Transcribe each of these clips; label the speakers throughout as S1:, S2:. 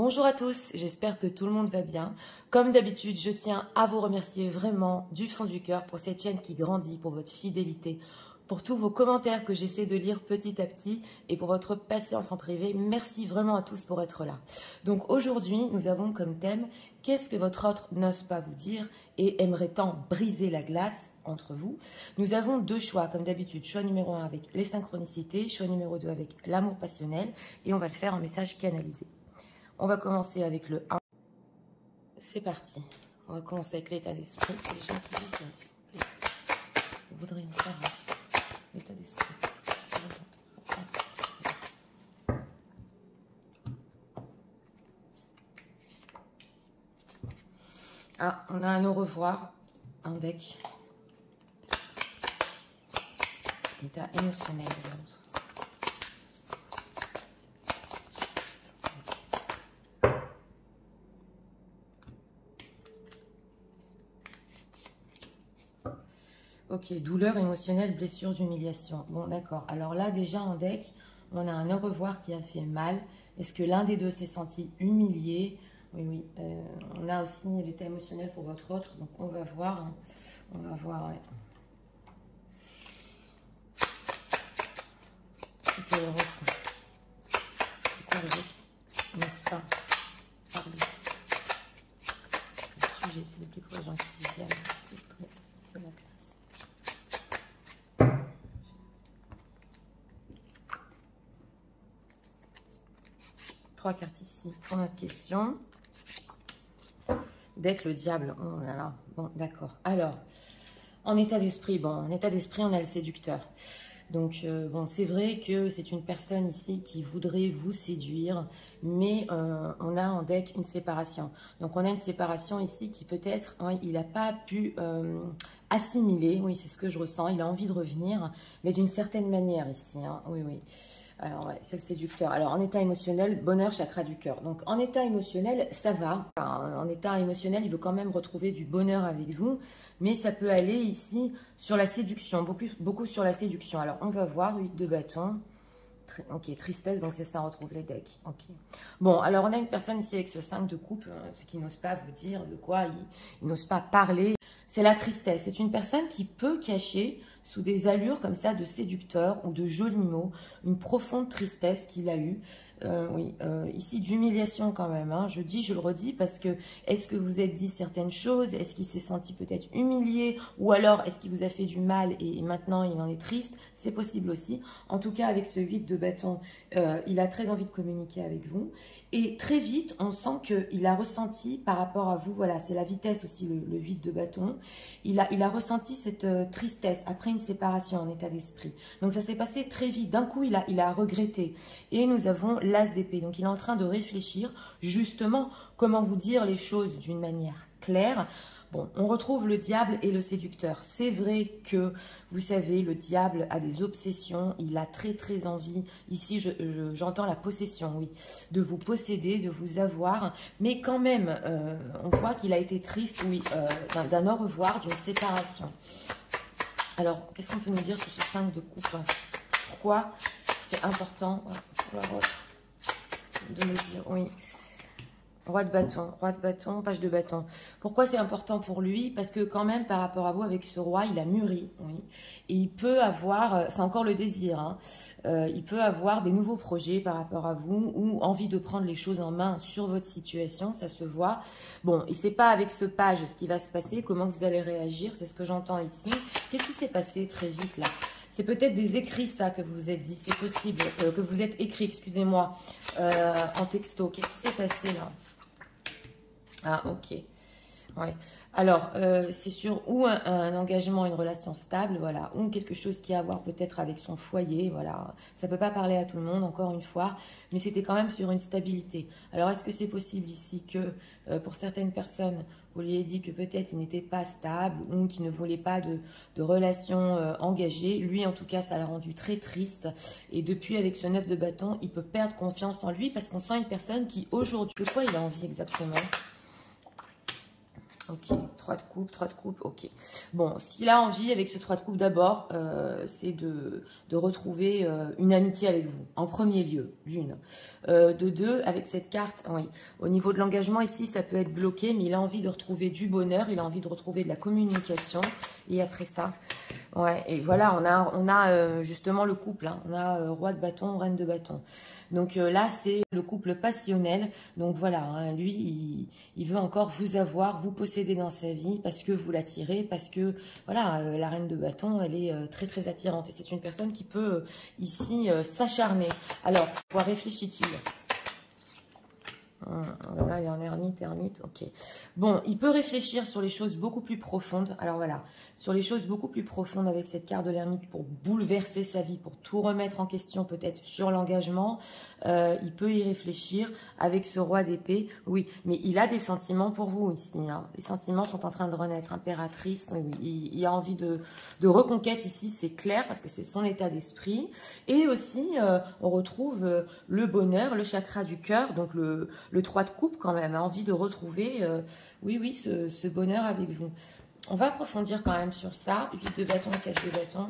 S1: Bonjour à tous, j'espère que tout le monde va bien. Comme d'habitude, je tiens à vous remercier vraiment du fond du cœur pour cette chaîne qui grandit, pour votre fidélité, pour tous vos commentaires que j'essaie de lire petit à petit et pour votre patience en privé. Merci vraiment à tous pour être là. Donc aujourd'hui, nous avons comme thème « Qu'est-ce que votre autre n'ose pas vous dire et aimerait tant briser la glace ?» entre vous. Nous avons deux choix, comme d'habitude. Choix numéro 1 avec les synchronicités, choix numéro 2 avec l'amour passionnel et on va le faire en message canalisé. On va commencer avec le 1. C'est parti. On va commencer avec l'état d'esprit. Les gens qui disent, s'il vous plaît, vous voudriez savoir l'état d'esprit. Ah, on a un au revoir, un deck. L'état émotionnel de l'autre. Ok, douleur émotionnelle, blessure d'humiliation. Bon, d'accord. Alors là, déjà en deck, on a un au revoir qui a fait mal. Est-ce que l'un des deux s'est senti humilié? Oui, oui. On a aussi l'état émotionnel pour votre autre. Donc, on va voir. Hein. On va voir, ouais. C'est quoi le autre? C'est quoi le autre? N'ose pas parler. Le sujet, s'il vous plaît, pour les gens qui viennent. C'est la classe. 3 cartes ici pour notre question. Deck le diable. Oh là là. Bon, d'accord. Alors, en état d'esprit, on a le séducteur. Donc, bon, c'est vrai que c'est une personne ici qui voudrait vous séduire, mais on a en deck une séparation. Donc, on a une séparation ici qui peut-être, hein, il n'a pas pu assimiler. Oui, c'est ce que je ressens. Il a envie de revenir, mais d'une certaine manière ici. Hein. Oui, oui. Alors, ouais, c'est le séducteur. Alors, en état émotionnel, bonheur, chakra du cœur. Donc, en état émotionnel, ça va. Enfin, en état émotionnel, il veut quand même retrouver du bonheur avec vous. Mais ça peut aller ici sur la séduction, beaucoup sur la séduction. Alors, on va voir, 8 de bâton. Ok, tristesse, donc c'est ça, on retrouve les decks. Ok. Bon, alors, on a une personne ici avec ce 5 de coupe, ce qui n'ose pas vous dire de quoi, il n'ose pas parler. C'est la tristesse. C'est une personne qui peut cacher sous des allures comme ça de séducteur ou de jolis mots, une profonde tristesse qu'il a eue. Ici d'humiliation quand même. Hein. Je le redis parce que est-ce que vous êtes dit certaines choses? Est-ce qu'il s'est senti peut-être humilié? Ou alors est-ce qu'il vous a fait du mal et maintenant il en est triste? C'est possible aussi. En tout cas avec ce 8 de bâton, il a très envie de communiquer avec vous. Et très vite, on sent qu'il a ressenti par rapport à vous, voilà, c'est la vitesse aussi, le 8 de bâton. Il a ressenti cette tristesse après une séparation en état d'esprit. Donc ça s'est passé très vite. D'un coup, il a regretté. Et nous avons l'as d'épée. Donc il est en train de réfléchir justement comment vous dire les choses d'une manière claire. Bon, on retrouve le diable et le séducteur. C'est vrai que, vous savez, le diable a des obsessions. Il a très, très envie. Ici, j'entends la possession, oui. De vous posséder, de vous avoir. Mais quand même, on voit qu'il a été triste, oui, d'un au revoir, d'une séparation. Alors, qu'est-ce qu'on peut nous dire sur ce 5 de coupe? Pourquoi c'est important de me dire, oui. Roi de bâton, page de bâton. Pourquoi c'est important pour lui? Parce que quand même, par rapport à vous, avec ce roi, il a mûri. Oui. Et il peut avoir, c'est encore le désir, hein, il peut avoir des nouveaux projets par rapport à vous ou envie de prendre les choses en main sur votre situation, ça se voit. Bon, il ne sait pas avec ce page ce qui va se passer, comment vous allez réagir, c'est ce que j'entends ici. Qu'est-ce qui s'est passé très vite là? C'est peut-être des écrits, ça, que vous vous êtes dit. C'est possible que vous êtes écrit, excusez-moi, en texto. Qu'est-ce qui s'est passé là? Ah, ok. Ouais. Alors, c'est sur ou un engagement, une relation stable, voilà, ou quelque chose qui a à voir peut-être avec son foyer, voilà. Ça peut pas parler à tout le monde, encore une fois, mais c'était quand même sur une stabilité. Alors, est-ce que c'est possible ici que, pour certaines personnes, vous lui ayez dit que peut-être il n'était pas stable ou qu'il ne voulait pas de relation engagée? Lui, en tout cas, ça l'a rendu très triste. Et depuis, avec ce 9 de bâton, il peut perdre confiance en lui parce qu'on sent une personne qui, aujourd'hui, de quoi il a envie exactement? Ok, 3 de coupe, ok. Bon, ce qu'il a envie avec ce 3 de coupe d'abord, c'est de retrouver une amitié avec vous, en premier lieu, d'une. De deux, avec cette carte, oui, au niveau de l'engagement ici, ça peut être bloqué, mais il a envie de retrouver du bonheur, il a envie de retrouver de la communication. Et après ça, ouais, et voilà, on a justement le couple, hein, on a roi de bâton, reine de bâton. Donc là, c'est le couple passionnel. Donc voilà, hein, lui, il veut encore vous avoir, vous posséder dans sa vie parce que vous l'attirez, parce que voilà, la reine de bâton, elle est très très attirante. Et c'est une personne qui peut ici s'acharner. Alors, quoi réfléchit-il? Voilà, il est en ermite, ok. Bon, il peut réfléchir sur les choses beaucoup plus profondes. Alors voilà, sur les choses beaucoup plus profondes avec cette carte de l'ermite pour bouleverser sa vie, pour tout remettre en question peut-être sur l'engagement. Il peut y réfléchir avec ce roi d'épée. Oui, mais il a des sentiments pour vous ici. Hein. Les sentiments sont en train de renaître. Impératrice, oui, il a envie de reconquête ici, c'est clair, parce que c'est son état d'esprit. Et aussi, on retrouve le bonheur, le chakra du cœur, donc le 3 de coupe quand même, a envie de retrouver, oui, ce bonheur avec vous. On va approfondir quand même sur ça. 8 de bâton, 4 de bâton.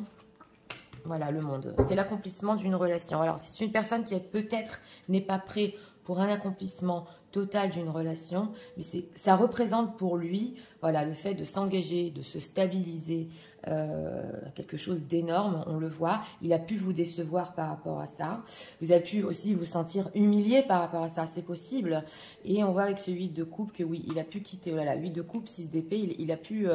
S1: Voilà, le monde. C'est l'accomplissement d'une relation. Alors, c'est une personne qui peut-être n'est pas prête pour un accomplissement total d'une relation, mais ça représente pour lui, voilà, le fait de s'engager, de se stabiliser, quelque chose d'énorme, on le voit. Il a pu vous décevoir par rapport à ça. Vous avez pu aussi vous sentir humilié par rapport à ça, c'est possible. Et on voit avec ce 8 de coupe que oui, il a pu quitter. Voilà, 8 de coupe, 6 d'épée, il a pu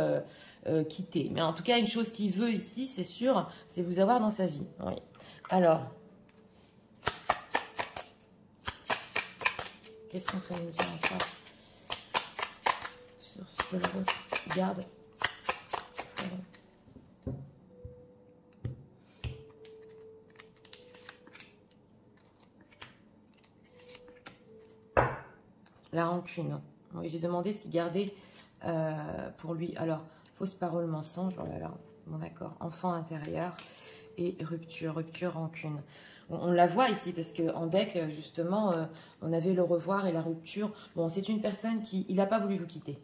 S1: quitter. Mais en tout cas, une chose qu'il veut ici, c'est sûr, c'est vous avoir dans sa vie. Oui. Alors, qu'est-ce qu'on peut nous dire encore sur ce que le regarde? La rancune. Oui, j'ai demandé ce qu'il gardait pour lui. Alors, fausse parole, mensonge. Oh là là. Bon, d'accord. Enfant intérieur et rupture, rancune. On la voit ici parce qu'en deck, justement, on avait le revoir et la rupture. Bon, c'est une personne qui, il n'a pas voulu vous quitter.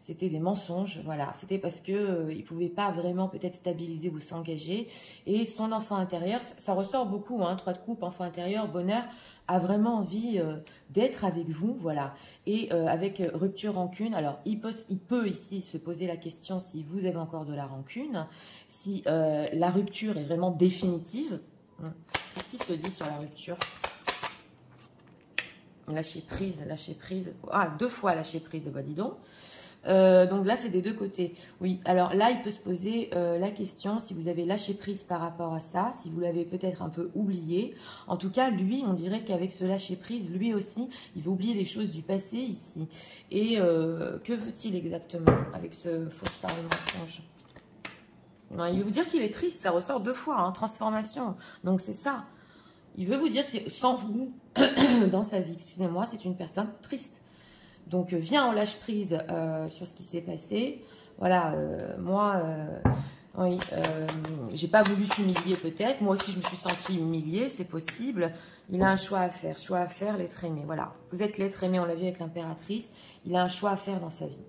S1: C'était des mensonges, voilà. C'était parce que il pouvait pas vraiment peut-être stabiliser ou s'engager. Et son enfant intérieur, ça ressort beaucoup, hein, 3 de coupe, enfant intérieur, bonheur, a vraiment envie d'être avec vous, voilà. Et avec rupture, rancune, alors il peut ici se poser la question si vous avez encore de la rancune, si la rupture est vraiment définitive. Qu'est-ce qui se dit sur la rupture? Lâcher prise, lâcher prise. Ah, 2 fois lâcher prise, bah dis donc. Donc là, c'est des deux côtés. Oui, alors là, il peut se poser la question si vous avez lâché prise par rapport à ça, si vous l'avez peut-être un peu oublié. En tout cas, lui, on dirait qu'avec ce lâcher prise, lui aussi, il va oublier les choses du passé ici. Et que veut-il exactement avec ce fausse parole mensonge? Non, il veut vous dire qu'il est triste, ça ressort 2 fois, hein, transformation. Donc c'est ça. Il veut vous dire que sans vous, dans sa vie, excusez-moi, c'est une personne triste. Donc, viens en lâche prise sur ce qui s'est passé. Voilà, moi, oui, j'ai pas voulu s'humilier peut-être. Moi aussi, je me suis sentie humiliée, c'est possible. Il a un choix à faire, l'être aimé. Voilà, vous êtes l'être aimé, on l'a vu avec l'impératrice. Il a un choix à faire dans sa vie.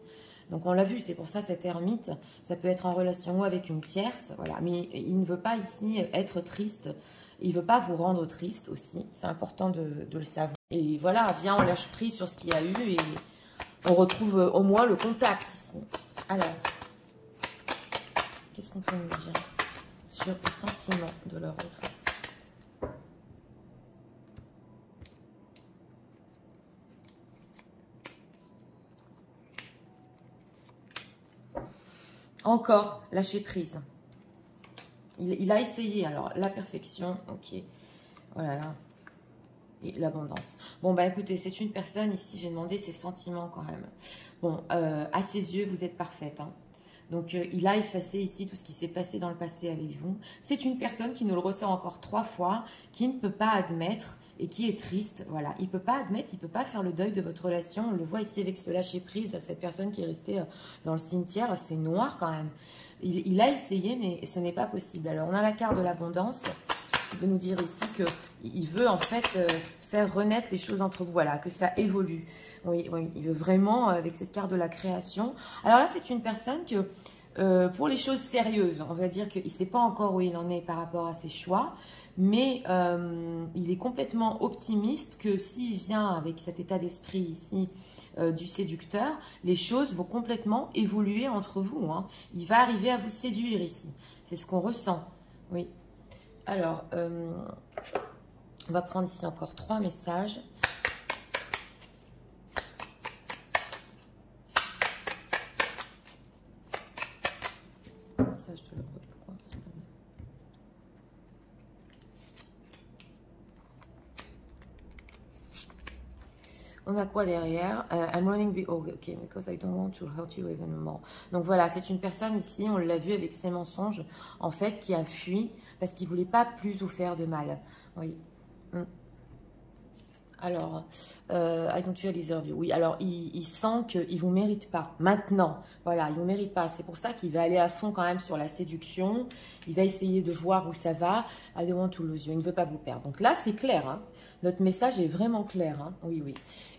S1: Donc, on l'a vu, c'est pour ça, cette ermite, ça peut être en relation ou avec une tierce. Voilà, mais il ne veut pas ici être triste. Il ne veut pas vous rendre triste aussi. C'est important de le savoir. Et voilà, viens, on lâche prise sur ce qu'il y a eu et on retrouve au moins le contact ici. Alors, qu'est-ce qu'on peut nous dire sur les sentiments de leur autre? Encore, lâcher prise. Il a essayé, alors, la perfection, ok. Voilà, là. Et l'abondance. Bon, bah écoutez, c'est une personne, ici, j'ai demandé ses sentiments quand même. Bon, à ses yeux, vous êtes parfaite. Hein. Donc, il a effacé ici tout ce qui s'est passé dans le passé avec vous. C'est une personne qui nous le ressort encore 3 fois, qui ne peut pas admettre et qui est triste. Voilà, il ne peut pas admettre, il ne peut pas faire le deuil de votre relation. On le voit ici avec ce lâcher prise à cette personne qui est restée dans le cimetière. C'est noir quand même. Il a essayé, mais ce n'est pas possible. Alors, on a la carte de l'abondance. Il veut nous dire ici il veut en fait faire renaître les choses entre vous, voilà, que ça évolue. Oui, oui, il veut vraiment, avec cette carte de la création. Alors là, c'est une personne que, pour les choses sérieuses, on va dire qu'il ne sait pas encore où il en est par rapport à ses choix, mais il est complètement optimiste que s'il vient avec cet état d'esprit ici du séducteur, les choses vont complètement évoluer entre vous. Hein. Il va arriver à vous séduire ici. C'est ce qu'on ressent. Oui. Alors, on va prendre ici encore 3 messages. Ça, je te le reprends. On a quoi derrière? I'm running okay, because I don't want to hurt you even more. Donc voilà, c'est une personne ici, on l'a vu avec ses mensonges, en fait, qui a fui parce qu'il ne voulait pas plus vous faire de mal. Oui. Alors, I don't feel deserve you. Oui, alors il sent qu'il ne vous mérite pas. Maintenant, voilà, il ne vous mérite pas. C'est pour ça qu'il va aller à fond quand même sur la séduction. Il va essayer de voir où ça va. I don't want to lose you. Il ne veut pas vous perdre. Donc là, c'est clair. Hein. Notre message est vraiment clair. Hein. Oui, oui.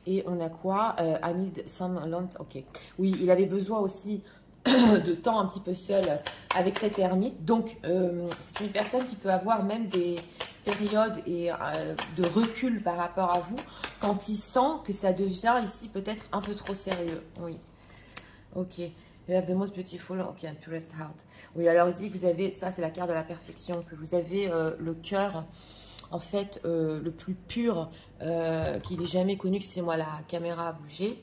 S1: Et on a quoi? I need some alone. Ok. Oui, il avait besoin aussi de temps un petit peu seul avec cette ermite. Donc, c'est une personne qui peut avoir même des période et de recul par rapport à vous quand il sent que ça devient ici peut-être un peu trop sérieux. Oui. Ok. You have the most beautiful, ok, purest heart. Oui, alors il dit que vous avez, ça c'est la carte de la perfection, que vous avez le cœur en fait le plus pur qu'il ait jamais connu. Excusez-moi, la caméra a bougé.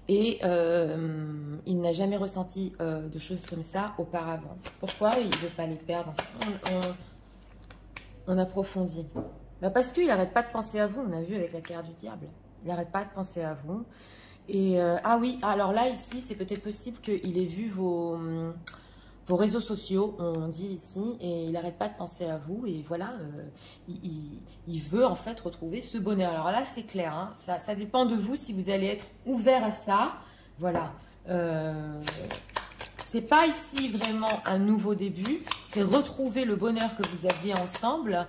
S1: Et il n'a jamais ressenti de choses comme ça auparavant. Pourquoi il ne veut pas les perdre? On approfondit. Bah parce qu'il n'arrête pas de penser à vous. On a vu avec la carte du diable. Il n'arrête pas de penser à vous. Et ah oui, alors là, ici, c'est peut-être possible qu'il ait vu vos réseaux sociaux, on dit ici, et il n'arrête pas de penser à vous. Et voilà, il veut en fait retrouver ce bonheur. Alors là, c'est clair. Hein, ça dépend de vous si vous allez être ouvert à ça. Voilà. C'est pas ici vraiment un nouveau début, c'est retrouver le bonheur que vous aviez ensemble.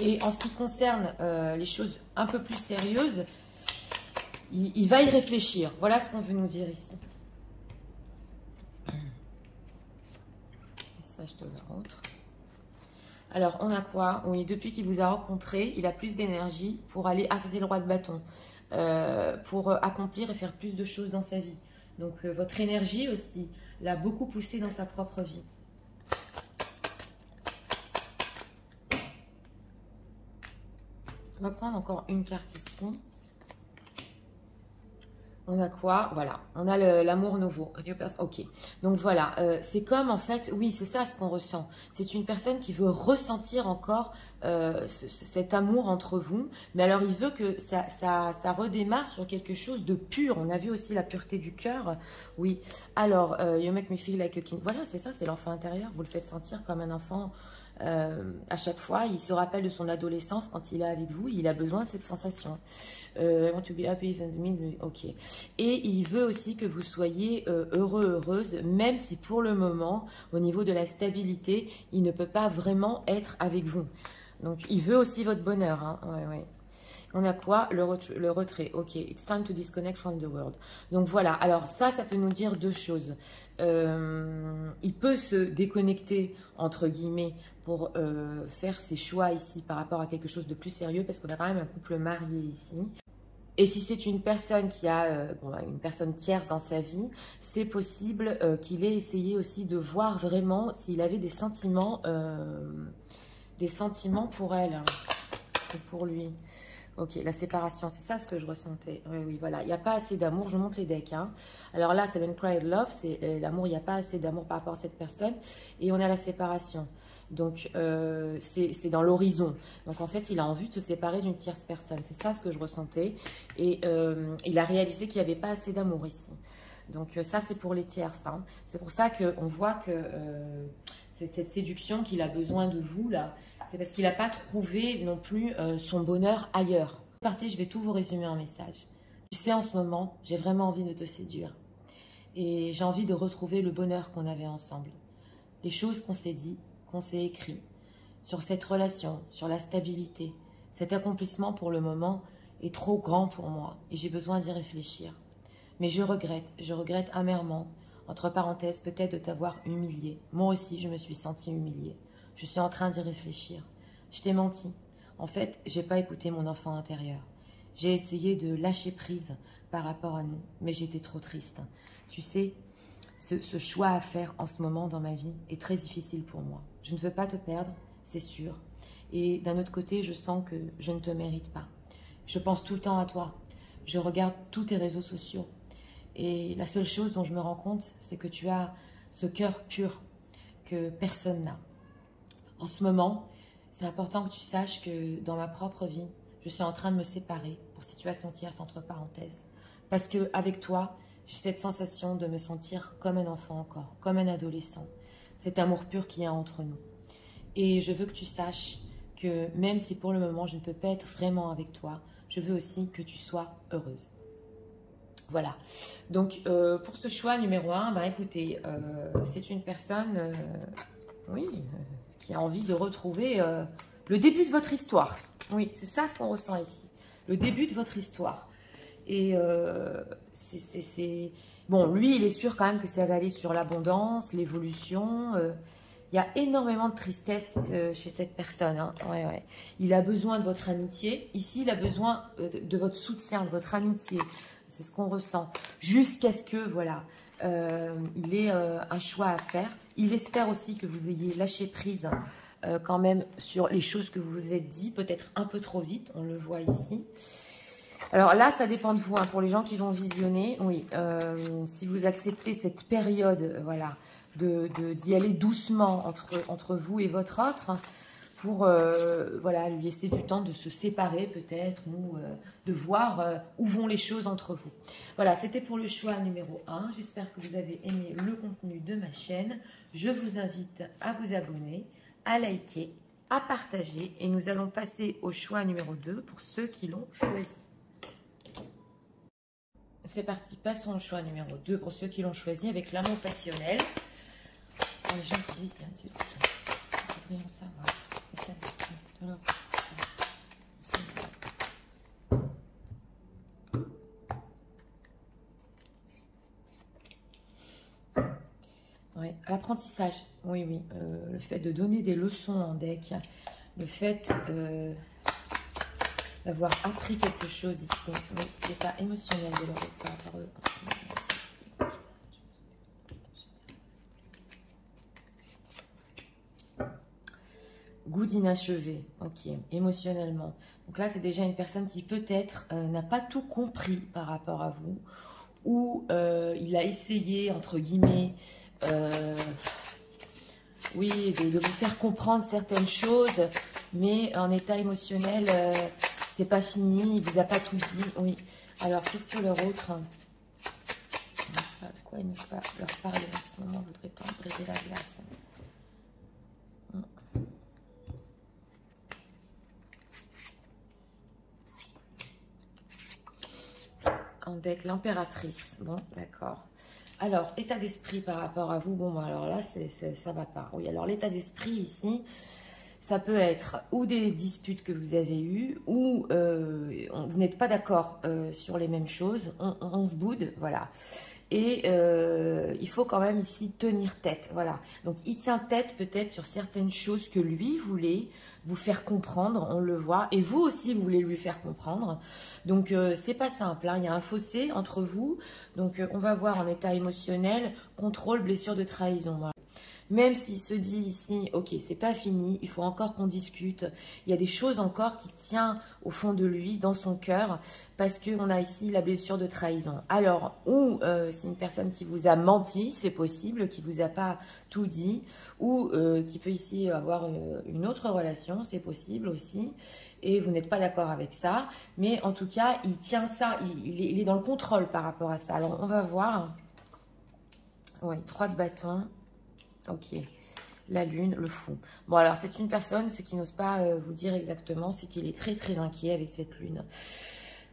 S1: Et en ce qui concerne les choses un peu plus sérieuses, il va y réfléchir. Voilà ce qu'on veut nous dire ici. Et ça, je te le montre. Alors, on a quoi? Oui, depuis qu'il vous a rencontré, il a plus d'énergie pour aller... Ah, ça c'est le roi de bâton. Pour accomplir et faire plus de choses dans sa vie. Donc, votre énergie aussi l'a beaucoup poussé dans sa propre vie. On va prendre encore une carte ici. On a quoi? Voilà, on a l'amour nouveau. Ok, donc voilà, c'est comme en fait, oui, c'est ça ce qu'on ressent. C'est une personne qui veut ressentir encore cet amour entre vous. Mais alors, il veut que ça redémarre sur quelque chose de pur. On a vu aussi la pureté du cœur. Oui, alors, you make me feel like a king. Voilà, c'est ça, c'est l'enfant intérieur. Vous le faites sentir comme un enfant. À chaque fois, il se rappelle de son adolescence quand il est avec vous, il a besoin de cette sensation. Want to be happy, ok. Et il veut aussi que vous soyez heureux, heureuse, même si pour le moment, au niveau de la stabilité, il ne peut pas vraiment être avec vous. Donc, il veut aussi votre bonheur. Hein. Ouais, ouais. On a quoi? Le retrait. Ok, it's time to disconnect from the world. Donc voilà, alors ça peut nous dire deux choses. Il peut se déconnecter, entre guillemets, pour faire ses choix ici par rapport à quelque chose de plus sérieux, parce qu'on a quand même un couple marié ici. Et si c'est une personne qui a une personne tierce dans sa vie, c'est possible qu'il ait essayé aussi de voir vraiment s'il avait des sentiments pour elle, hein, ou pour lui. Ok, la séparation, c'est ça ce que je ressentais. Oui, oui, voilà. Il n'y a pas assez d'amour. Je monte les decks. Hein. Alors là, Seven Pride Love, c'est l'amour. Il n'y a pas assez d'amour par rapport à cette personne. Et on a la séparation. Donc, c'est dans l'horizon. Donc, en fait, il a envie de se séparer d'une tierce personne. C'est ça ce que je ressentais. Et il a réalisé qu'il n'y avait pas assez d'amour ici. Donc, ça, c'est pour les tierces. Hein. C'est pour ça qu'on voit que c'est cette séduction qu'il a besoin de vous, là. C'est parce qu'il n'a pas trouvé non plus son bonheur ailleurs. C'est parti, je vais tout vous résumer en message. Tu sais, en ce moment, j'ai vraiment envie de te séduire. Et j'ai envie de retrouver le bonheur qu'on avait ensemble. Les choses qu'on s'est dit, qu'on s'est écrit. sur cette relation, sur la stabilité. Cet accomplissement pour le moment est trop grand pour moi et j'ai besoin d'y réfléchir. Mais je regrette amèrement, entre parenthèses, peut-être de t'avoir humilié. Moi aussi, je me suis sentie humiliée. Je suis en train d'y réfléchir. Je t'ai menti. En fait, j'ai pas écouté mon enfant intérieur. J'ai essayé de lâcher prise par rapport à nous, mais j'étais trop triste. Tu sais, ce choix à faire en ce moment dans ma vie est très difficile pour moi. Je ne veux pas te perdre, c'est sûr. Et d'un autre côté, je sens que je ne te mérite pas. Je pense tout le temps à toi. Je regarde tous tes réseaux sociaux. Et la seule chose dont je me rends compte, c'est que tu as ce cœur pur que personne n'a. En ce moment, c'est important que tu saches que dans ma propre vie, je suis en train de me séparer, pour situation tierce entre parenthèses. Parce qu'avec toi, j'ai cette sensation de me sentir comme un enfant encore, comme un adolescent. Cet amour pur qu'il y a entre nous. Et je veux que tu saches que même si pour le moment je ne peux pas être vraiment avec toi, je veux aussi que tu sois heureuse. Voilà. Donc pour ce choix numéro 1, ben écoutez, c'est une personne qui a envie de retrouver le début de votre histoire. Oui, c'est ça ce qu'on ressent ici. Le début de votre histoire. Et bon, lui, il est sûr quand même que ça va aller sur l'abondance, l'évolution. Il y a énormément de tristesse chez cette personne. Hein. Ouais. Il a besoin de votre amitié. Ici, il a besoin de votre soutien, de votre amitié. C'est ce qu'on ressent. Jusqu'à ce que, voilà, il ait un choix à faire. Il espère aussi que vous ayez lâché prise quand même sur les choses que vous vous êtes dit, peut-être un peu trop vite. On le voit ici. Alors là, ça dépend de vous. Hein, pour les gens qui vont visionner, oui, si vous acceptez cette période, voilà, d'y aller doucement entre vous et votre autre, pour voilà, lui laisser du temps de se séparer peut-être, ou de voir où vont les choses entre vous. Voilà, c'était pour le choix numéro 1. J'espère que vous avez aimé le contenu de ma chaîne. Je vous invite à vous abonner, à liker, à partager. Et nous allons passer au choix numéro 2 pour ceux qui l'ont choisi. C'est parti, passons au choix numéro 2 pour ceux qui l'ont choisi avec l'amour passionnel. Pour les gens qui disent, c'est tout. Il faudrait en savoir. Oui, l'apprentissage, oui. Le fait de donner des leçons en deck, le fait d'avoir appris quelque chose ici, oui, l'état émotionnel de leur état. Goût d'inachevé, ok, émotionnellement. Donc là, c'est déjà une personne qui peut-être n'a pas tout compris par rapport à vous, ou il a essayé, entre guillemets, oui, de vous faire comprendre certaines choses, mais en état émotionnel, c'est pas fini, il vous a pas tout dit, oui. Alors, qu'est-ce que leur autre, de quoi il ne faut pas leur parler en ce moment, voudrait-on briser la glace? En deck, l'impératrice. Bon, d'accord. Alors, état d'esprit par rapport à vous. Bon, alors là, ça va pas. Oui, alors l'état d'esprit ici, ça peut être ou des disputes que vous avez eues, ou vous n'êtes pas d'accord sur les mêmes choses. On se boude, voilà. Et il faut quand même ici tenir tête, voilà. Donc, il tient tête peut-être sur certaines choses que lui voulait vous faire comprendre, on le voit. Et vous aussi, vous voulez lui faire comprendre. Donc, c'est pas simple, hein. Il y a un fossé entre vous. Donc, on va voir en état émotionnel, contrôle, blessure de trahison, voilà. Même s'il se dit ici, ok, c'est pas fini, il faut encore qu'on discute. Il y a des choses encore qui tiennent au fond de lui, dans son cœur, parce qu'on a ici la blessure de trahison. Alors, ou c'est une personne qui vous a menti, c'est possible, qui vous a pas tout dit, ou qui peut ici avoir une autre relation, c'est possible aussi, et vous n'êtes pas d'accord avec ça. Mais en tout cas, il tient ça, il est dans le contrôle par rapport à ça. Alors, on va voir. Oui, 3 de bâton. Ok, la lune, le fou. Bon, alors, c'est une personne, ce qui n'ose pas vous dire exactement, c'est qu'il est très, très inquiet avec cette lune.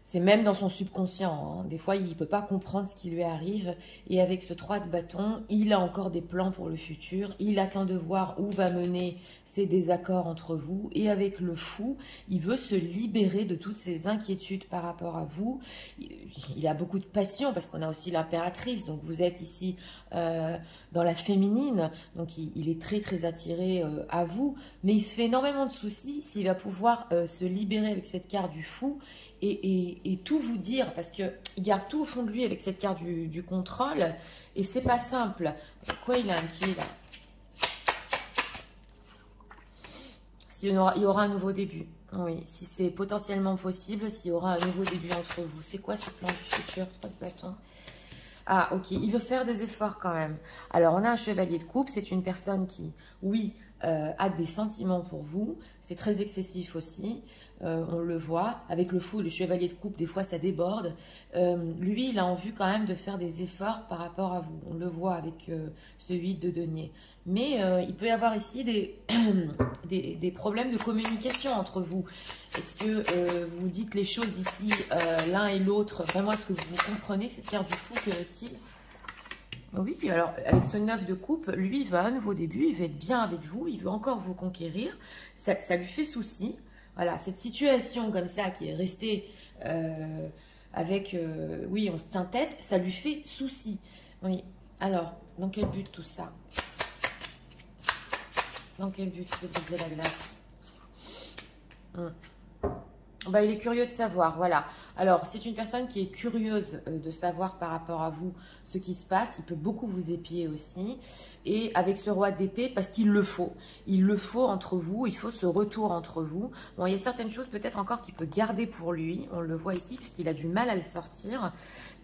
S1: C'est même dans son subconscient, hein. Des fois, il ne peut pas comprendre ce qui lui arrive. Et avec ce 3 de bâton, il a encore des plans pour le futur. Il attend de voir où va mener ces désaccords entre vous. Et avec le fou, il veut se libérer de toutes ces inquiétudes par rapport à vous. Il a beaucoup de passion parce qu'on a aussi l'impératrice. Donc, vous êtes ici dans la féminine. Donc, il est très, très attiré à vous. Mais il se fait énormément de soucis s'il va pouvoir se libérer avec cette carte du fou. Et tout vous dire, parce qu'il garde tout au fond de lui avec cette carte du contrôle, et c'est pas simple. Pourquoi il a un pied là? Il y aura un nouveau début. Oui, si c'est potentiellement possible, s'il y aura un nouveau début entre vous. C'est quoi ce plan du futur, 3 de bâton? Ah, ok, il veut faire des efforts quand même. Alors, on a un chevalier de coupe, c'est une personne qui, oui, a des sentiments pour vous. C'est très excessif aussi, on le voit. Avec le fou, le chevalier de coupe, des fois, ça déborde. Lui, il a envie quand même de faire des efforts par rapport à vous. On le voit avec ce 8 de denier. Mais il peut y avoir ici des problèmes de communication entre vous. Est-ce que vous dites les choses ici, l'un et l'autre? Vraiment, est-ce que vous comprenez cette carte du fou? Que veut-il? Oui, alors avec ce 9 de coupe, lui, il va à un nouveau début, il veut être bien avec vous, il veut encore vous conquérir. Ça lui fait souci. Voilà, cette situation comme ça qui est restée oui, on se tient tête, ça lui fait souci. Oui, alors, dans quel but tout ça? Dans quel but de briser la glace? Bah, il est curieux de savoir, voilà. Alors, c'est une personne qui est curieuse de savoir par rapport à vous ce qui se passe. Il peut beaucoup vous épier aussi. Et avec ce roi d'épée, parce qu'il le faut. Il le faut entre vous, il faut ce retour entre vous. Bon, il y a certaines choses peut-être encore qu'il peut garder pour lui. On le voit ici, puisqu'il a du mal à le sortir.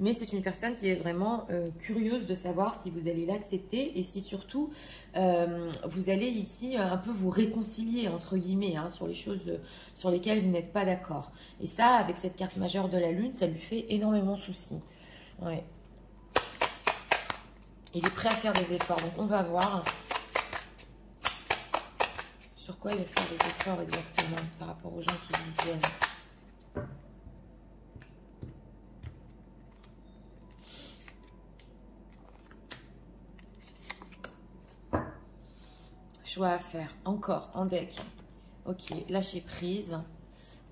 S1: Mais c'est une personne qui est vraiment curieuse de savoir si vous allez l'accepter et si surtout vous allez ici un peu vous réconcilier, entre guillemets, hein, sur les choses sur lesquelles vous n'êtes pas d'accord. Et ça, avec cette carte majeure de la lune, ça lui fait énormément souci. Ouais. Il est prêt à faire des efforts. Donc, on va voir sur quoi il va faire des efforts exactement par rapport aux gens qui visionnent. Choix à faire. Encore en deck. Ok, lâcher prise.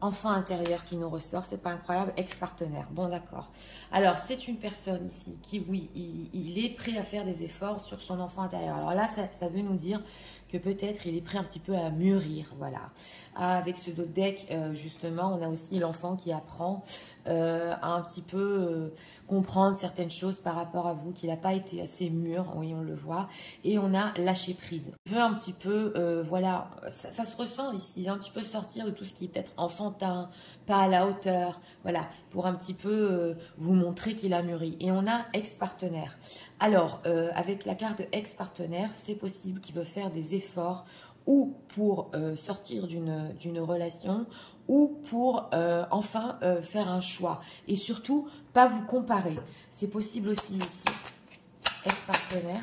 S1: Enfant intérieur qui nous ressort, c'est pas incroyable, ex-partenaire. Bon, d'accord. Alors, c'est une personne ici qui, oui, il est prêt à faire des efforts sur son enfant intérieur. Alors là, ça veut nous dire que peut-être il est prêt un petit peu à mûrir, voilà. Avec ce dos de deck, justement, on a aussi l'enfant qui apprend à un petit peu comprendre certaines choses par rapport à vous, qu'il n'a pas été assez mûr, oui, on le voit. Et on a lâché prise. Il veut un petit peu, voilà, ça se ressent ici, un petit peu sortir de tout ce qui est peut-être enfantin, pas à la hauteur, voilà, pour un petit peu vous montrer qu'il a mûri. Et on a ex-partenaire. Alors, avec la carte ex-partenaire, c'est possible qu'il veut faire des efforts ou pour sortir d'une relation ou pour enfin faire un choix. Et surtout, pas vous comparer. C'est possible aussi ici. Ex-partenaire.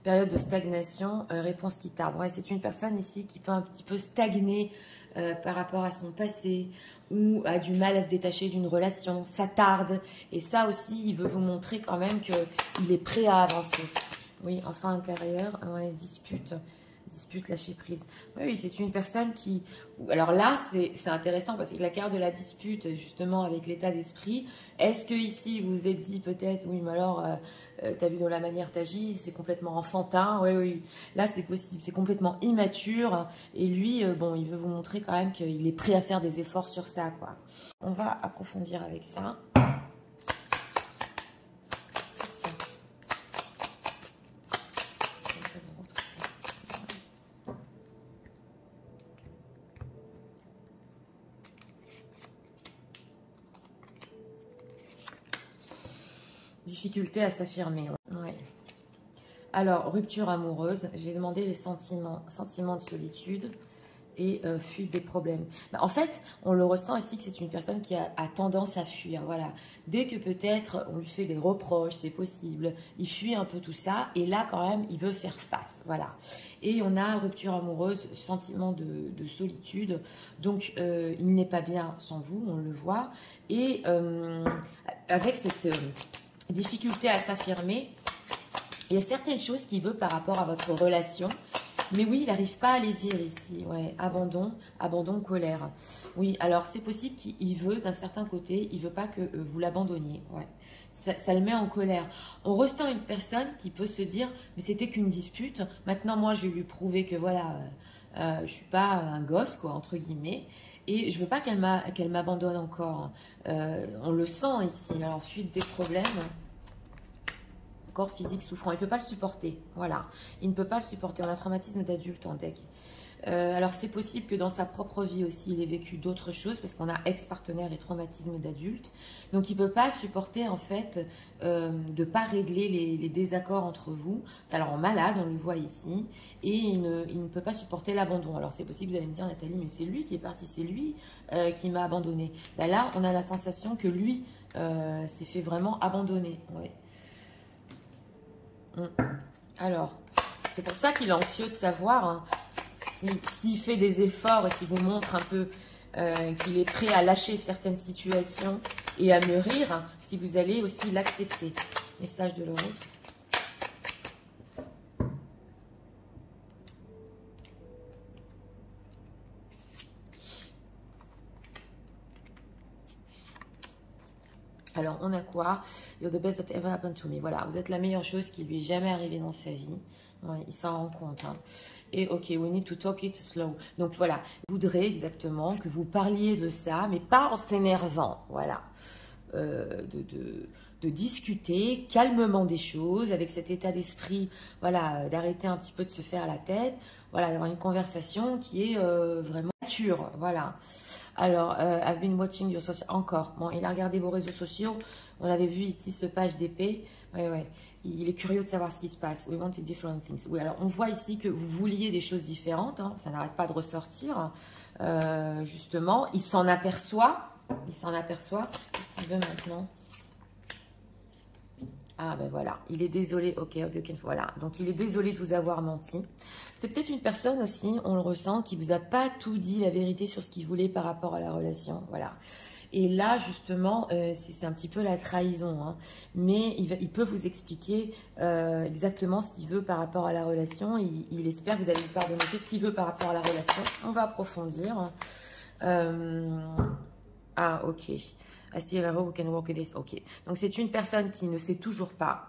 S1: Période de stagnation, réponse qui tarde. Ouais, c'est une personne ici qui peut un petit peu stagner par rapport à son passé ou a du mal à se détacher d'une relation. Ça tarde. Et ça aussi, il veut vous montrer quand même qu'il est prêt à avancer. Oui, enfin intérieur, ouais, dispute, lâcher prise. Oui, c'est une personne qui... Alors là, c'est intéressant parce que la carte de la dispute, justement, avec l'état d'esprit, est-ce que ici, vous vous êtes dit peut-être, oui, mais alors, t'as vu dans la manière t'agis, c'est complètement enfantin. Oui, oui, là, c'est possible, c'est complètement immature. Et lui, bon, il veut vous montrer quand même qu'il est prêt à faire des efforts sur ça, quoi. On va approfondir avec ça. Difficulté à s'affirmer. Ouais. Alors, rupture amoureuse. J'ai demandé les sentiments de solitude. et fuite des problèmes. Bah, en fait, on le ressent ici que c'est une personne qui a tendance à fuir. Voilà. Dès que peut-être on lui fait des reproches, c'est possible, il fuit un peu tout ça. Et là, quand même, il veut faire face. Voilà. Et on a rupture amoureuse, sentiment de solitude. Donc, il n'est pas bien sans vous, on le voit. Et avec cette difficulté à s'affirmer, il y a certaines choses qu'il veut par rapport à votre relation. Mais oui, il n'arrive pas à les dire ici. Ouais, abandon, colère. Oui, alors c'est possible qu'il veut, d'un certain côté, il ne veut pas que vous l'abandonniez. Ouais. Ça le met en colère. On ressent une personne qui peut se dire, mais c'était qu'une dispute. Maintenant, moi, je vais lui prouver que voilà, je ne suis pas un gosse, quoi, entre guillemets. Et je ne veux pas qu'elle m'abandonne encore. On le sent ici. Alors, fuite des problèmes. Corps physique souffrant, il ne peut pas le supporter, voilà, il ne peut pas le supporter, on a traumatisme d'adulte en deck. Alors c'est possible que dans sa propre vie aussi, il ait vécu d'autres choses, parce qu'on a ex-partenaire et traumatisme d'adulte, donc il ne peut pas supporter en fait de ne pas régler les désaccords entre vous, ça le rend malade, on le voit ici, et il ne peut pas supporter l'abandon. Alors c'est possible, vous allez me dire Nathalie, mais c'est lui qui est parti, c'est lui qui m'a abandonné. Ben là, on a la sensation que lui s'est fait vraiment abandonner, ouais. Alors, c'est pour ça qu'il est anxieux de savoir hein, s'il fait des efforts et qu'il vous montre un peu qu'il est prêt à lâcher certaines situations et à mûrir, hein, si vous allez aussi l'accepter. Message de l'autre. Alors, on a quoi? You're the best that ever happened to me. Voilà, vous êtes la meilleure chose qui lui est jamais arrivée dans sa vie. Ouais, il s'en rend compte. Hein. Et ok, we need to talk it slow. Donc voilà, je voudrais exactement que vous parliez de ça, mais pas en s'énervant. Voilà. De discuter calmement des choses, avec cet état d'esprit, voilà, d'arrêter un petit peu de se faire la tête, voilà, d'avoir une conversation qui est vraiment mature, voilà. Alors, I've been watching your social... Encore, bon, il a regardé vos réseaux sociaux, on avait vu ici ce page d'épée, ouais, il est curieux de savoir ce qui se passe. We wanted different things. Oui, alors on voit ici que vous vouliez des choses différentes, hein, ça n'arrête pas de ressortir, justement, il s'en aperçoit, qu'est-ce qu'il veut maintenant? Ah ben voilà, il est désolé, ok, voilà, donc il est désolé de vous avoir menti. C'est peut-être une personne aussi, on le ressent, qui vous a pas tout dit la vérité sur ce qu'il voulait par rapport à la relation, voilà. Et là, justement, c'est un petit peu la trahison, hein. Mais il peut vous expliquer exactement ce qu'il veut par rapport à la relation. Il espère que vous allez lui pardonner. Qu'est-ce qu'il veut par rapport à la relation? On va approfondir. Ah, ok. I still have hope we can work with this. Ok. Donc, c'est une personne qui ne sait toujours pas.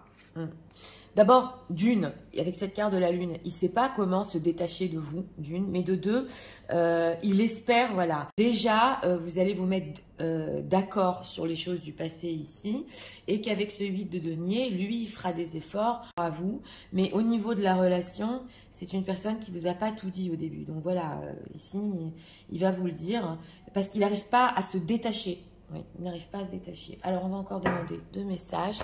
S1: D'abord, d'une, avec cette carte de la lune, il ne sait pas comment se détacher de vous, d'une. Mais de deux, il espère, voilà. Déjà, vous allez vous mettre d'accord sur les choses du passé ici. Et qu'avec ce 8 de denier, lui, il fera des efforts à vous. Mais au niveau de la relation, c'est une personne qui ne vous a pas tout dit au début. Donc voilà, ici, il va vous le dire. Parce qu'il n'arrive pas à se détacher. Oui, il n'arrive pas à se détacher. Alors, on va encore demander 2 messages.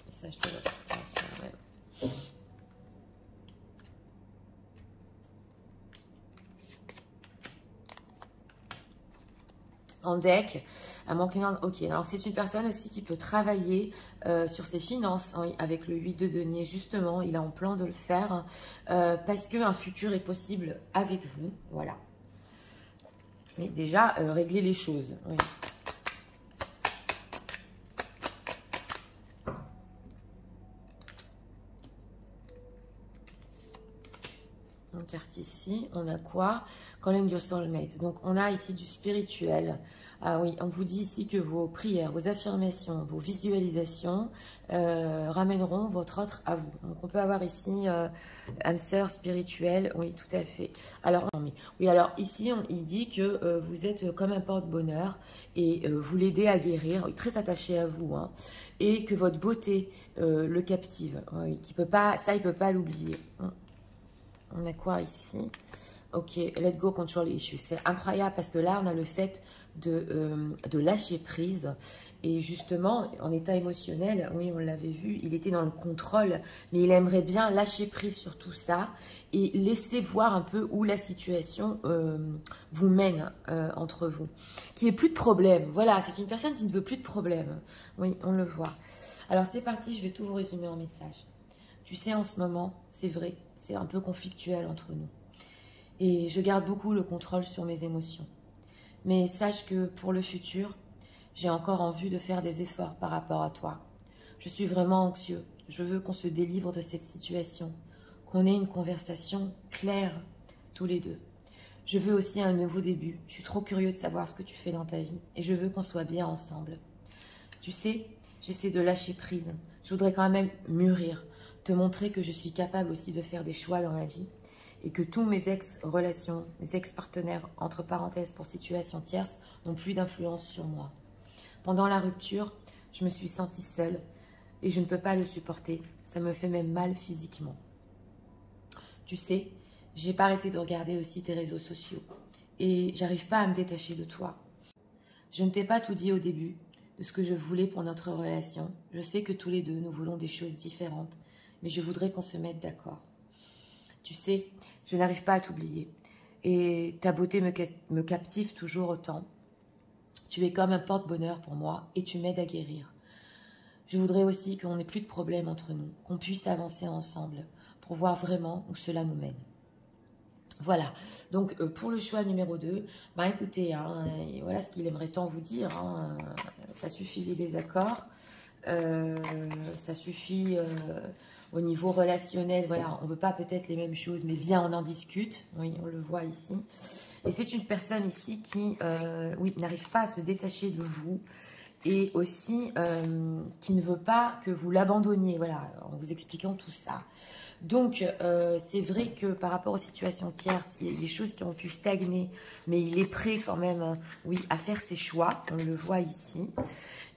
S1: Message de votre ouais. En deck, à manquer un... Ok, alors c'est une personne aussi qui peut travailler sur ses finances hein, avec le 8 de denier. Justement, il a en plan de le faire parce qu'un futur est possible avec vous. Voilà. Mais déjà, régler les choses. Oui. Une carte ici, on a quoi? Calling your soulmate. Donc, on a ici du spirituel. Ah oui, on vous dit ici que vos prières, vos affirmations, vos visualisations ramèneront votre autre à vous. Donc, on peut avoir ici âme sœur spirituelle. Oui, tout à fait. Alors, non, mais, oui, alors ici, il dit que vous êtes comme un porte-bonheur et vous l'aidez à guérir. Il est très attaché à vous. Hein, et que votre beauté le captive. Oui, il ne peut pas l'oublier. On a quoi ici? Ok, let go, control issue. C'est incroyable parce que là, on a le fait de lâcher prise. Et justement, en état émotionnel, oui, on l'avait vu, il était dans le contrôle, mais il aimerait bien lâcher prise sur tout ça et laisser voir un peu où la situation vous mène entre vous. Qu'il n'y ait plus de problème. Voilà, c'est une personne qui ne veut plus de problème. Oui, on le voit. Alors, c'est parti, je vais tout vous résumer en message. Tu sais, en ce moment, c'est vrai, c'est un peu conflictuel entre nous. Et je garde beaucoup le contrôle sur mes émotions. Mais sache que pour le futur, j'ai encore envie de faire des efforts par rapport à toi. Je suis vraiment anxieux. Je veux qu'on se délivre de cette situation, qu'on ait une conversation claire tous les deux. Je veux aussi un nouveau début. Je suis trop curieux de savoir ce que tu fais dans ta vie et je veux qu'on soit bien ensemble. Tu sais, j'essaie de lâcher prise. Je voudrais quand même mûrir, te montrer que je suis capable aussi de faire des choix dans la vie et que tous mes ex-relations, mes ex-partenaires, entre parenthèses pour situation tierce, n'ont plus d'influence sur moi. Pendant la rupture, je me suis sentie seule et je ne peux pas le supporter. Ça me fait même mal physiquement. Tu sais, j'ai pas arrêté de regarder aussi tes réseaux sociaux et j'arrive pas à me détacher de toi. Je ne t'ai pas tout dit au début de ce que je voulais pour notre relation. Je sais que tous les deux, nous voulons des choses différentes, mais je voudrais qu'on se mette d'accord. Tu sais, je n'arrive pas à t'oublier. Et ta beauté me captive toujours autant. Tu es comme un porte-bonheur pour moi et tu m'aides à guérir. Je voudrais aussi qu'on n'ait plus de problème entre nous, qu'on puisse avancer ensemble pour voir vraiment où cela nous mène. Voilà, donc pour le choix numéro 2, bah écoutez, hein, voilà ce qu'il aimerait tant vous dire. Hein, ça suffit les désaccords, ça suffit... au niveau relationnel, voilà, on ne veut pas peut-être les mêmes choses, mais viens, on en discute. Oui, on le voit ici. Et c'est une personne ici qui, oui, n'arrive pas à se détacher de vous et aussi qui ne veut pas que vous l'abandonniez, voilà, en vous expliquant tout ça. Donc, c'est vrai que par rapport aux situations tierces, il y a des choses qui ont pu stagner, mais il est prêt quand même, oui, à faire ses choix. On le voit ici.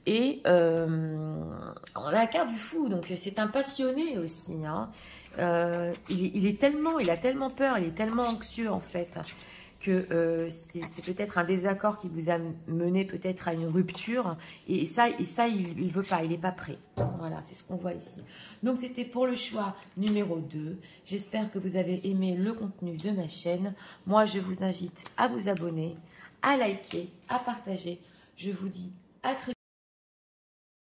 S1: Et on a la carte du fou, donc c'est un passionné aussi. Hein. Il a tellement peur, il est tellement anxieux en fait, que c'est peut-être un désaccord qui vous a mené peut-être à une rupture. Et ça il veut pas, il n'est pas prêt. Voilà, c'est ce qu'on voit ici. Donc c'était pour le choix numéro 2. J'espère que vous avez aimé le contenu de ma chaîne. Moi, je vous invite à vous abonner, à liker, à partager. Je vous dis à très bientôt.